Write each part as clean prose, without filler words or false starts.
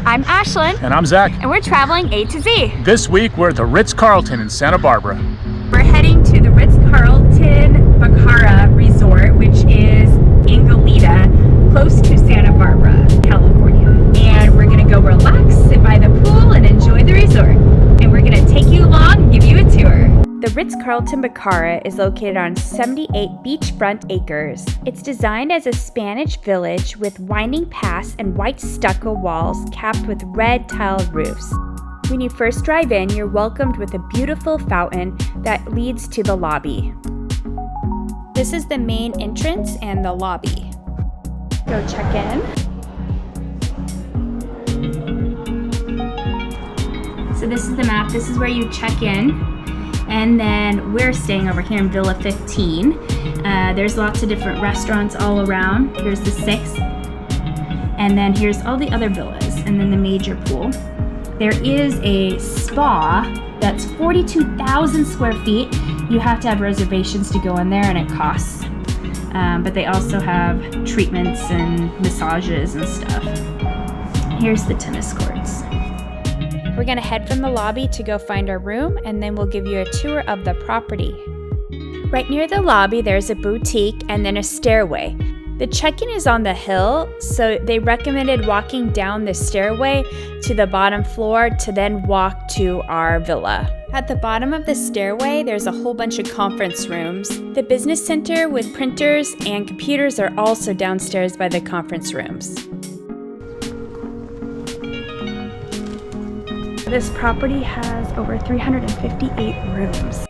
I'm Ashlyn. And I'm Zach. And we're traveling A to Z. This week we're at the Ritz-Carlton in Santa Barbara. We're heading to the Ritz-Carlton Bacara Resort, which is in Goleta, close to Santa Barbara, California. And we're gonna go relax, sit by the pool, and enjoy the resort. And we're gonna take you along and give you a tour. The Ritz-Carlton Bacara is located on 78 beachfront acres. It's designed as a Spanish village with winding paths and white stucco walls capped with red tile roofs. When you first drive in, you're welcomed with a beautiful fountain that leads to the lobby. This is the main entrance and the lobby. Go check in. So this is the map. This is where you check in. And then we're staying over here in Villa 15. There's lots of different restaurants all around. Here's the 6. And then here's all the other villas, and then the major pool. There is a spa that's 42,000 square feet. You have to have reservations to go in there, and it costs. But they also have treatments and massages and stuff. Here's the tennis courts. We're gonna head from the lobby to go find our room, and then we'll give you a tour of the property. Right near the lobby, there's a boutique and then a stairway. The check-in is on the hill, so they recommended walking down the stairway to the bottom floor to then walk to our villa. At the bottom of the stairway, there's a whole bunch of conference rooms. The business center with printers and computers are also downstairs by the conference rooms. This property has over 358 rooms.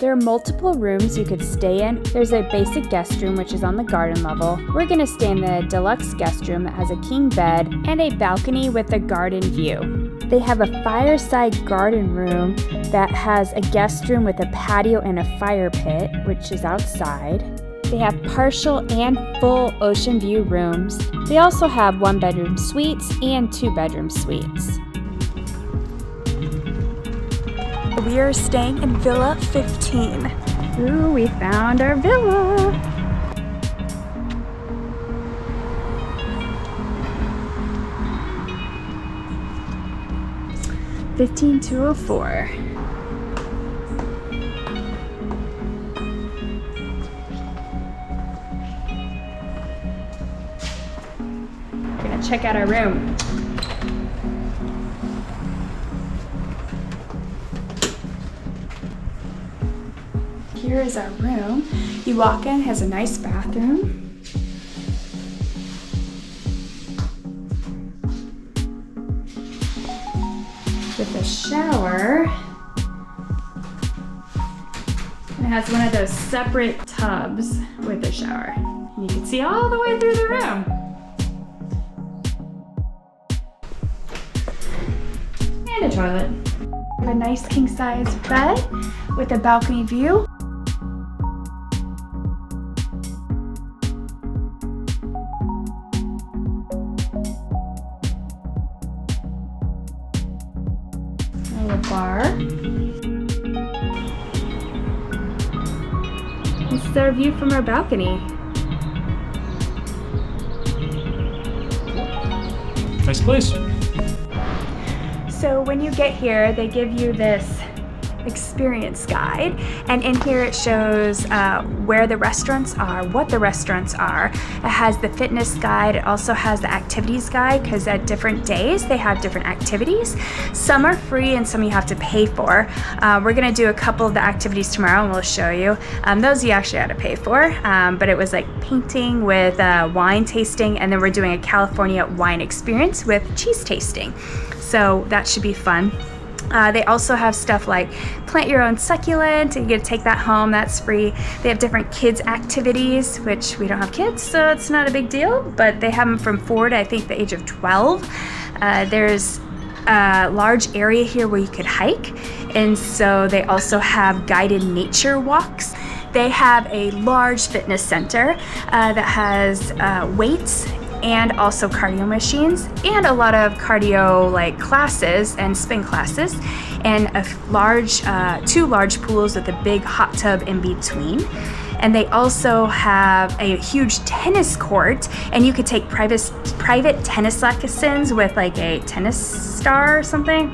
There are multiple rooms you could stay in. There's a basic guest room, which is on the garden level. We're gonna stay in the deluxe guest room that has a king bed and a balcony with a garden view. They have a fireside garden room that has a guest room with a patio and a fire pit, which is outside. They have partial and full ocean view rooms. They also have 1-bedroom suites and 2-bedroom suites. We are staying in Villa 15. Ooh, we found our villa. $15,204. We're gonna check out our room. Here is our room. You walk in, it has a nice bathroom. With a shower. And it has one of those separate tubs with a shower. And you can see all the way through the room. And a toilet. We have a nice king-size bed with a balcony view. A bar. This is our view from our balcony. Nice place. So when you get here, they give you this experience guide, and in here it shows where the restaurants are, what the restaurants are. It has the fitness guide. It also has the activities guide, because at different days they have different activities. Some are free and some you have to pay for. We're gonna do a couple of the activities tomorrow and we'll show you. Those you actually had to pay for, but it was like painting with wine tasting, and then we're doing a California wine experience with cheese tasting. So that should be fun. They also have stuff like plant your own succulent, and you get to take that home, that's free. They have different kids activities, which we don't have kids, so it's not a big deal, but they have them from 4 to I think the age of 12. There's a large area here where you could hike, and so they also have guided nature walks. They have a large fitness center that has weights and also cardio machines, and a lot of cardio like classes and spin classes, and a large, 2 large pools with a big hot tub in between. And they also have a huge tennis court, and you could take private tennis lessons with like a tennis star or something.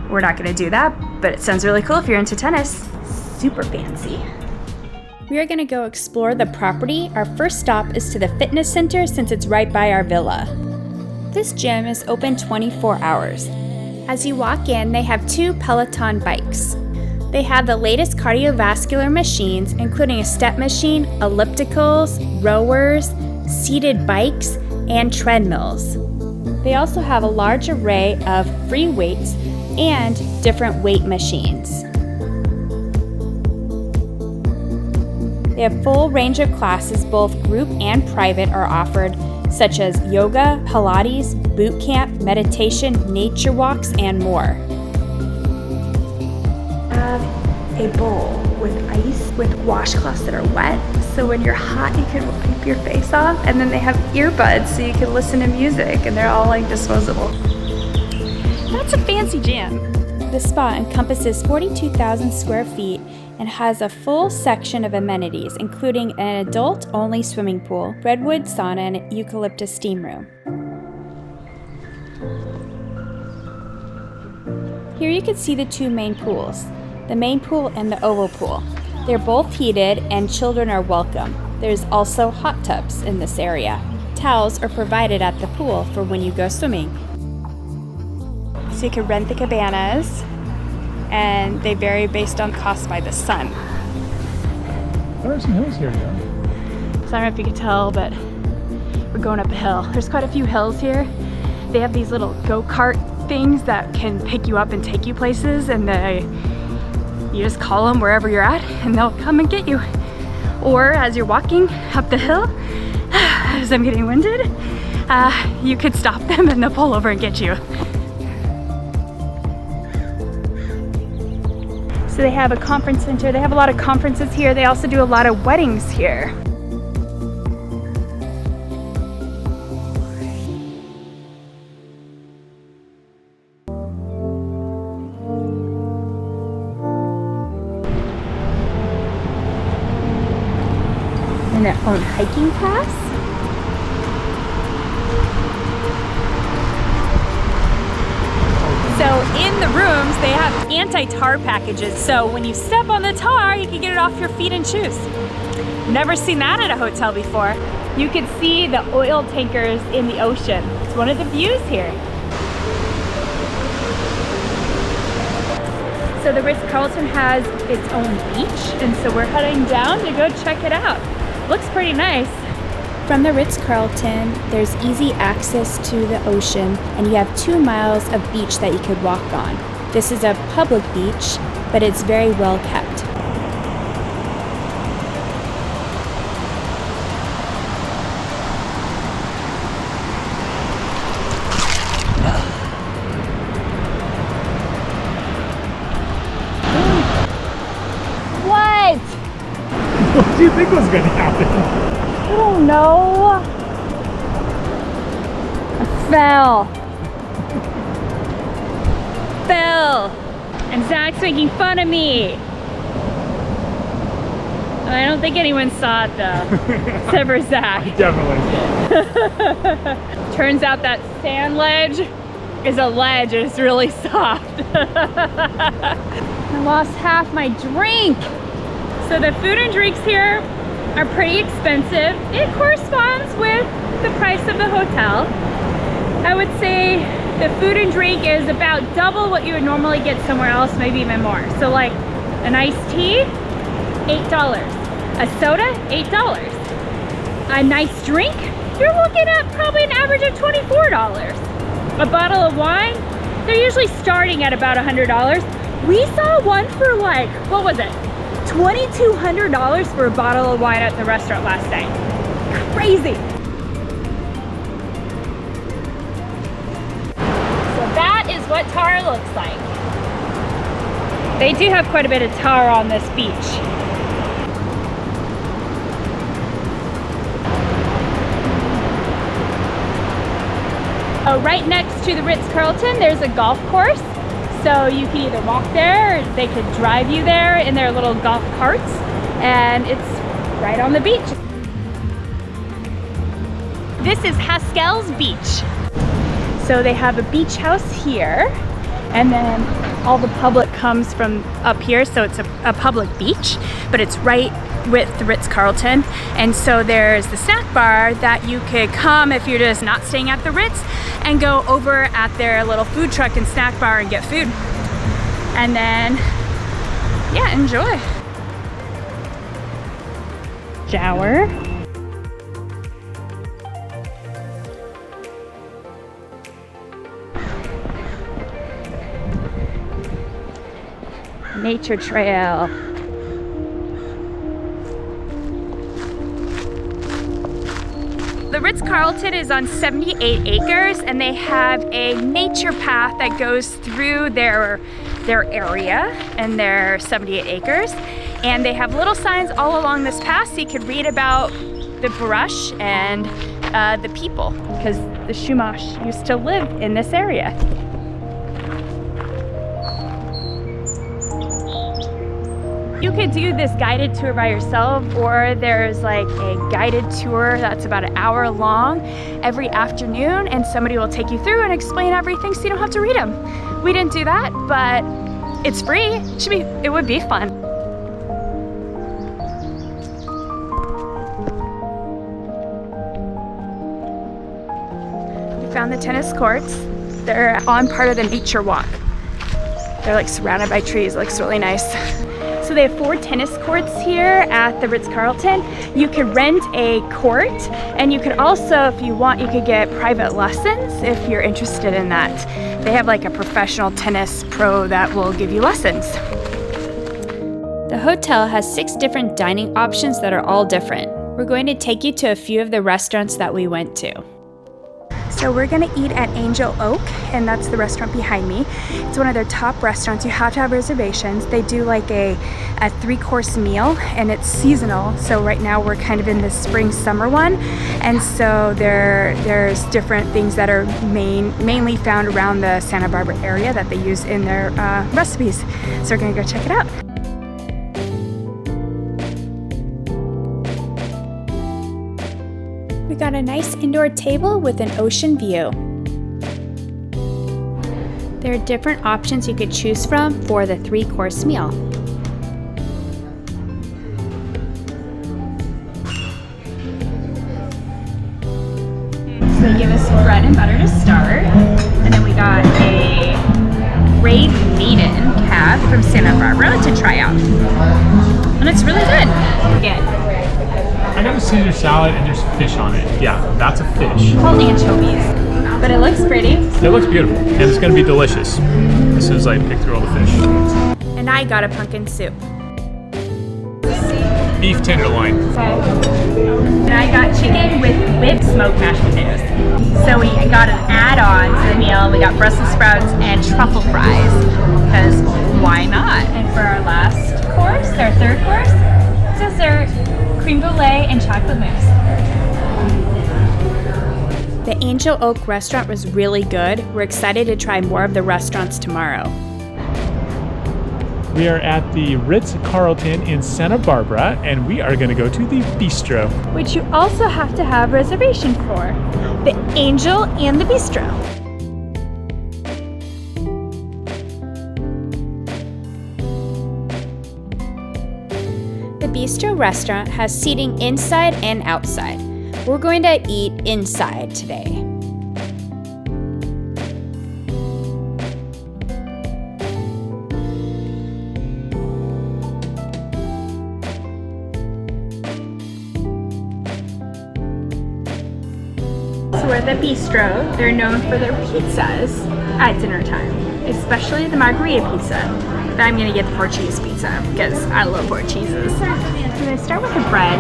We're not gonna do that, but it sounds really cool if you're into tennis. Super fancy. We are gonna go explore the property. Our first stop is to the fitness center since it's right by our villa. This gym is open 24 hours. As you walk in, they have 2 Peloton bikes. They have the latest cardiovascular machines, including a step machine, ellipticals, rowers, seated bikes, and treadmills. They also have a large array of free weights and different weight machines. They have full range of classes, both group and private, are offered, such as yoga, Pilates, boot camp, meditation, nature walks, and more. A bowl with ice with washcloths that are wet, so when you're hot you can wipe your face off, and then they have earbuds so you can listen to music, and they're all like disposable. That's a fancy gym. The spa encompasses 42,000 square feet and has a full section of amenities, including an adult-only swimming pool, redwood sauna, and eucalyptus steam room. Here you can see the 2 main pools, the main pool and the oval pool. They're both heated and children are welcome. There's also hot tubs in this area. Towels are provided at the pool for when you go swimming. So you can rent the cabanas, and they vary based on cost by the sun. There are some hills here, though. So I don't know if you could tell, but we're going up a hill. There's quite a few hills here. They have these little go-kart things that can pick you up and take you places, and you just call them wherever you're at and they'll come and get you. Or as you're walking up the hill, as I'm getting winded, you could stop them and they'll pull over and get you. So they have a conference center. They have a lot of conferences here. They also do a lot of weddings here. And their own hiking pass. So in the rooms, they have anti-tar packages. So when you step on the tar, you can get it off your feet and shoes. Never seen that at a hotel before. You can see the oil tankers in the ocean. It's one of the views here. So the Ritz-Carlton has its own beach, and so we're heading down to go check it out. Looks pretty nice. From the Ritz-Carlton, there's easy access to the ocean, and you have 2 miles of beach that you could walk on. This is a public beach, but it's very well kept. What? What do you think was going to happen? I don't know. I fell. And Zach's making fun of me. I don't think anyone saw it though, except for Zach. I definitely saw it. Turns out that sand ledge is a ledge and it's really soft. I lost half my drink. So the food and drinks here are pretty expensive. It corresponds with the price of the hotel. I would say the food and drink is about double what you would normally get somewhere else, maybe even more. So like an iced tea, $8. A soda, $8. A nice drink, you're looking at probably an average of $24. A bottle of wine, they're usually starting at about $100. We saw one for like, what was it? $2,200 for a bottle of wine at the restaurant last night. Crazy. So that is what tar looks like. They do have quite a bit of tar on this beach. Right next to the Ritz-Carlton, there's a golf course. So you can either walk there, or they could drive you there in their little golf carts. And it's right on the beach. This is Haskell's Beach. So they have a beach house here, and then all the public comes from up here, so it's a public beach, but it's right with the Ritz-Carlton. And so there's the snack bar that you could come if you're just not staying at the Ritz and go over at their little food truck and snack bar and get food. And then, yeah, enjoy. Shower. Nature trail. The Ritz-Carlton is on 78 acres, and they have a nature path that goes through their area and their 78 acres. And they have little signs all along this path so you could read about the brush and the people, because the Chumash used to live in this area. You could do this guided tour by yourself, or there's like a guided tour that's about an hour long every afternoon, and somebody will take you through and explain everything so you don't have to read them. We didn't do that, but it's free. It would be fun. We found the tennis courts. They're on part of the nature walk. They're like surrounded by trees. It looks really nice. So they have 4 tennis courts here at the Ritz-Carlton. You could rent a court, and you could also, if you want, you could get private lessons if you're interested in that. They have like a professional tennis pro that will give you lessons. The hotel has 6 different dining options that are all different. We're going to take you to a few of the restaurants that we went to. So we're gonna eat at Angel Oak, and that's the restaurant behind me. It's one of their top restaurants. You have to have reservations. They do like a 3-course meal, and it's seasonal. So right now we're kind of in the spring-summer one. And so there's different things that are mainly found around the Santa Barbara area that they use in their recipes. So we're gonna go check it out. We got a nice indoor table with an ocean view. There are different options you could choose from for the 3-course meal. So they give us bread and butter to start, and then we got a Great Maiden calf from Santa Barbara to try out. And it's really good. Again. I got a Caesar salad and there's fish on it. Yeah, that's a fish. Called anchovies, but it looks pretty. It looks beautiful, and it's gonna be delicious as soon as I pick through all the fish. And I got a pumpkin soup. Beef tenderloin. And I got chicken with smoked mashed potatoes. So we got an add-on to the meal. We got Brussels sprouts and truffle fries, because why not? And for our last course, our 3rd course, dessert, cream brulee and chocolate mousse. The Angel Oak restaurant was really good. We're excited to try more of the restaurants tomorrow. We are at the Ritz-Carlton in Santa Barbara, and we are gonna go to the bistro. Which you also have to have reservation for. The Angel and the Bistro. The Bistro restaurant has seating inside and outside. We're going to eat inside today. So we're at the Bistro. They're known for their pizzas at dinner time, especially the margarita pizza. But I'm gonna get the Portuguese pizza because I love Portugueses. So I'm gonna start with the bread,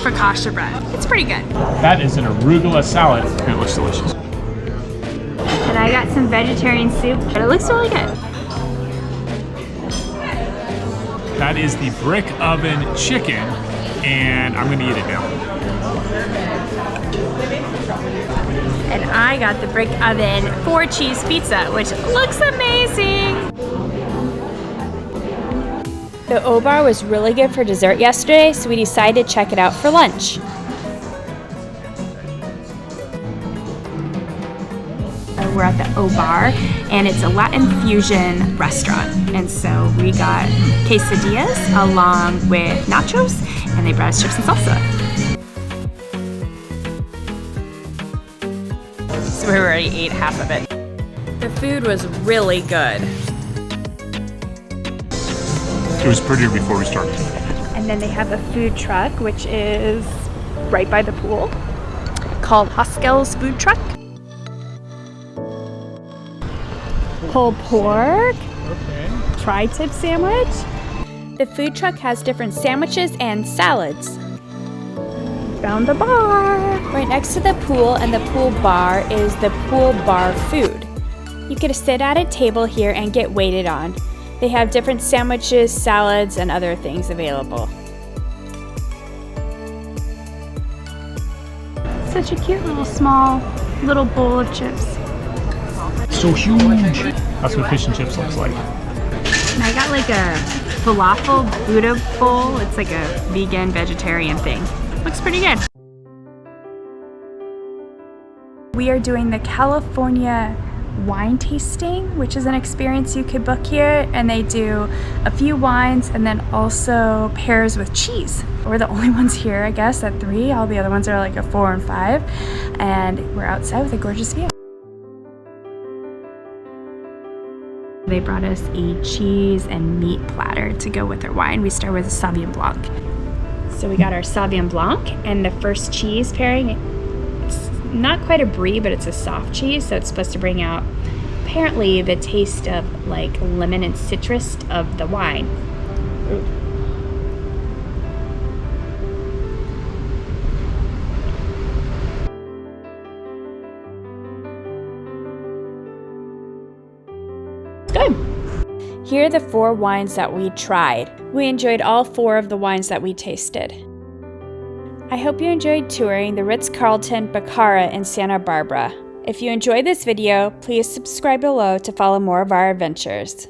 focaccia bread. It's pretty good. That is an arugula salad, and it looks delicious. And I got some vegetarian soup, but it looks really good. That is the brick oven chicken, and I'm gonna eat it now. And I got the brick oven 4-cheese pizza, which looks amazing. The O-Bar was really good for dessert yesterday, so we decided to check it out for lunch. We're at the O-Bar, and it's a Latin fusion restaurant. And so we got quesadillas along with nachos, and they brought us chips and salsa. So we already ate half of it. The food was really good. It was prettier before we started. And then they have a food truck, which is right by the pool, called Hoskel's Food Truck. Pulled pork, Okay. tri-tip sandwich. The food truck has different sandwiches and salads. Found the bar. Right next to the pool and the pool bar is the pool bar food. You can sit at a table here and get waited on. They have different sandwiches, salads, and other things available. Such a cute little bowl of chips. So huge. That's what fish and chips looks like. And I got like a falafel Buddha bowl. It's like a vegan, vegetarian thing. Looks pretty good. We are doing the California wine tasting, which is an experience you could book here, and they do a few wines and then also pairs with cheese. We're the only ones here, I guess, at 3. All the other ones are like a 4 and 5, and we're outside with a gorgeous view. They brought us a cheese and meat platter to go with our wine. We start with a Sauvignon Blanc. So we got our Sauvignon Blanc, and the first cheese pairing, it's not quite a brie, but it's a soft cheese, so it's supposed to bring out apparently the taste of like lemon and citrus of the wine. Good. Here are the 4 wines that we tried. We enjoyed all 4 of the wines that we tasted. I hope you enjoyed touring the Ritz-Carlton Bacara in Santa Barbara. If you enjoyed this video, please subscribe below to follow more of our adventures.